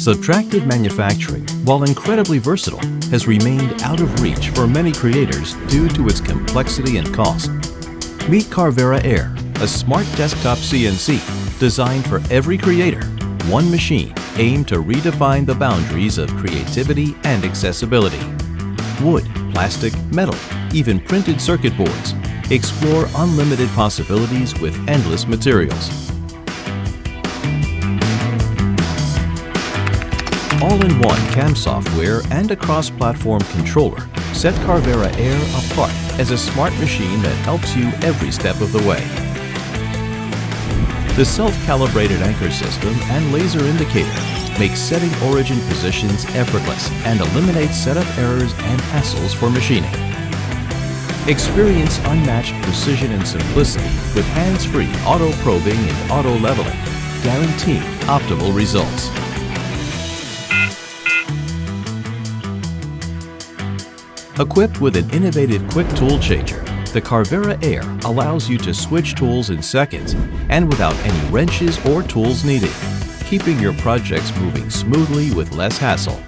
Subtractive manufacturing, while incredibly versatile, has remained out of reach for many creators due to its complexity and cost. Meet Carvera Air, a smart desktop CNC designed for every creator. One machine aimed to redefine the boundaries of creativity and accessibility. Wood, plastic, metal, even printed circuit boards. Explore unlimited possibilities with endless materials. All-in-one CAM software and a cross-platform controller set Carvera Air apart as a smart machine that helps you every step of the way. The self-calibrated anchor system and laser indicator make setting origin positions effortless and eliminate setup errors and hassles for machining. Experience unmatched precision and simplicity with hands-free auto probing and auto leveling, guaranteeing optimal results. Equipped with an innovative quick tool changer, the Carvera Air allows you to switch tools in seconds and without any wrenches or tools needed, keeping your projects moving smoothly with less hassle.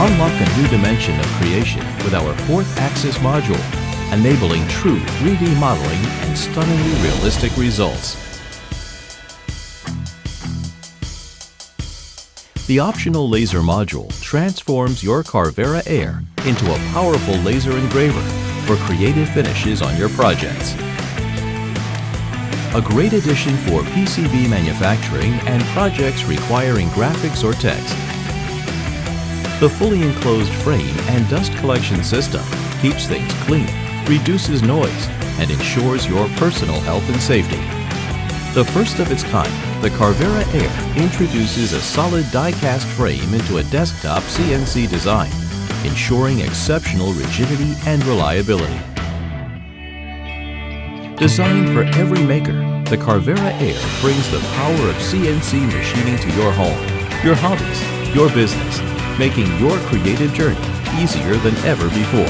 Unlock a new dimension of creation with our 4th axis module, enabling true 3D modeling and stunningly realistic results. The optional laser module transforms your Carvera Air into a powerful laser engraver for creative finishes on your projects. A great addition for PCB manufacturing and projects requiring graphics or text. The fully enclosed frame and dust collection system keeps things clean, reduces noise, and ensures your personal health and safety. The first of its kind, the Carvera Air introduces a solid die-cast frame into a desktop CNC design, ensuring exceptional rigidity and reliability. Designed for every maker, the Carvera Air brings the power of CNC machining to your home, your hobbies, your business, making your creative journey easier than ever before.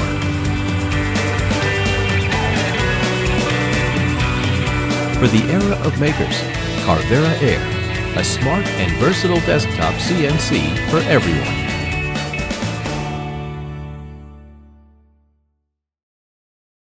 For the era of makers, Carvera Air, a smart and versatile desktop CNC for everyone.